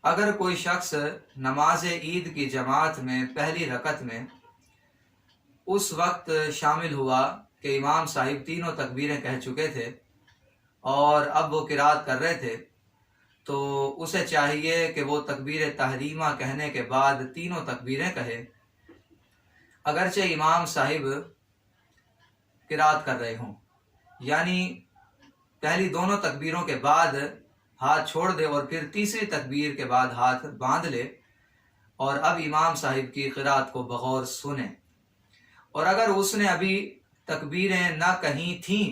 اگر کوئی شخص نماز عید کی جماعت میں پہلی رکعت میں اس وقت شامل ہوا کہ امام صاحب تینوں تکبیریں کہہ چکے تھے اور اب وہ قرات کر رہے تھے، تو اسے چاہیے کہ وہ تکبیر تحریمہ کہنے کے بعد تینوں تکبیریں کہے، اگرچہ امام صاحب قرات کر رہے ہوں، یعنی پہلی دونوں تکبیروں کے بعد ہاتھ چھوڑ دے اور پھر تیسری تکبیر کے بعد ہاتھ باندھ لے اور اب امام صاحب کی قرات کو بغور سنے۔ اور اگر اس نے ابھی تکبیریں نہ کہیں تھیں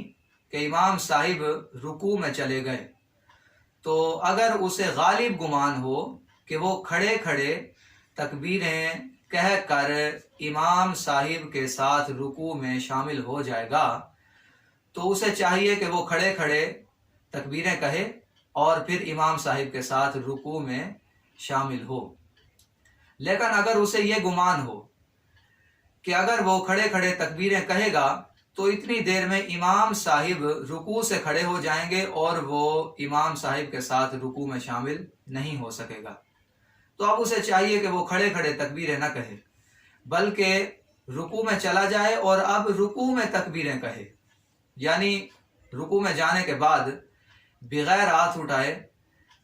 کہ امام صاحب رکوع میں چلے گئے، تو اگر اسے غالب گمان ہو کہ وہ کھڑے کھڑے تکبیریں کہہ کر امام صاحب کے ساتھ رکوع میں شامل ہو جائے گا، تو اسے چاہیے کہ وہ کھڑے کھڑے تکبیریں کہے اور پھر امام صاحب کے ساتھ رکوع میں شامل ہو۔ لیکن اگر اسے یہ گمان ہو کہ اگر وہ کھڑے کھڑے تکبیریں کہے گا تو اتنی دیر میں امام صاحب رکوع سے کھڑے ہو جائیں گے اور وہ امام صاحب کے ساتھ رکوع میں شامل نہیں ہو سکے گا، تو اب اسے چاہیے کہ وہ کھڑے کھڑے تکبیریں نہ کہے بلکہ رکوع میں چلا جائے اور اب رکوع میں تکبیریں کہے، یعنی رکوع میں جانے کے بعد بغیر ہاتھ اٹھائے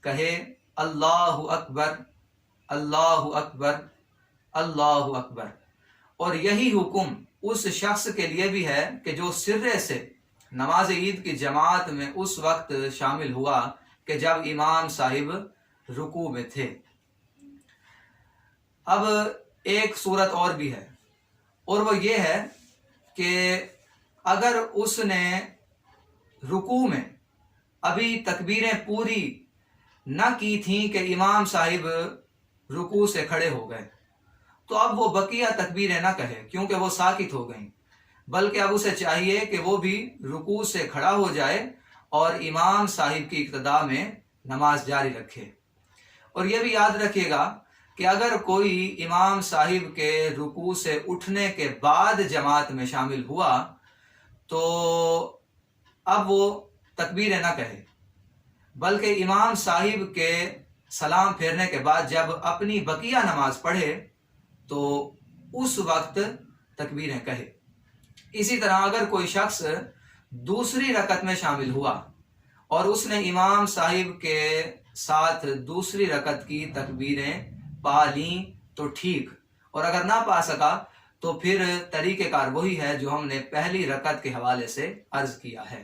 کہے اللہ اکبر اللہ اکبر اللہ اکبر۔ اور یہی حکم اس شخص کے لیے بھی ہے کہ جو سرے سے نماز عید کی جماعت میں اس وقت شامل ہوا کہ جب امام صاحب رکوع میں تھے۔ اب ایک صورت اور بھی ہے، اور وہ یہ ہے کہ اگر اس نے رکوع میں ابھی تکبیریں پوری نہ کی تھیں کہ امام صاحب رکوع سے کھڑے ہو گئے، تو اب وہ بقیہ تکبیریں نہ کہے کیونکہ وہ ساکت ہو گئیں، بلکہ اب اسے چاہیے کہ وہ بھی رکوع سے کھڑا ہو جائے اور امام صاحب کی اقتداء میں نماز جاری رکھے۔ اور یہ بھی یاد رکھیے گا کہ اگر کوئی امام صاحب کے رکوع سے اٹھنے کے بعد جماعت میں شامل ہوا تو اب وہ تکبیریں نہ کہے بلکہ امام صاحب کے سلام پھیرنے کے بعد جب اپنی بقیہ نماز پڑھے تو اس وقت تکبیریں کہے۔ اسی طرح اگر کوئی شخص دوسری رکعت میں شامل ہوا اور اس نے امام صاحب کے ساتھ دوسری رکعت کی تکبیریں پا لیں تو ٹھیک، اور اگر نہ پا سکا تو پھر طریقہ کار وہی ہے جو ہم نے پہلی رکعت کے حوالے سے عرض کیا ہے۔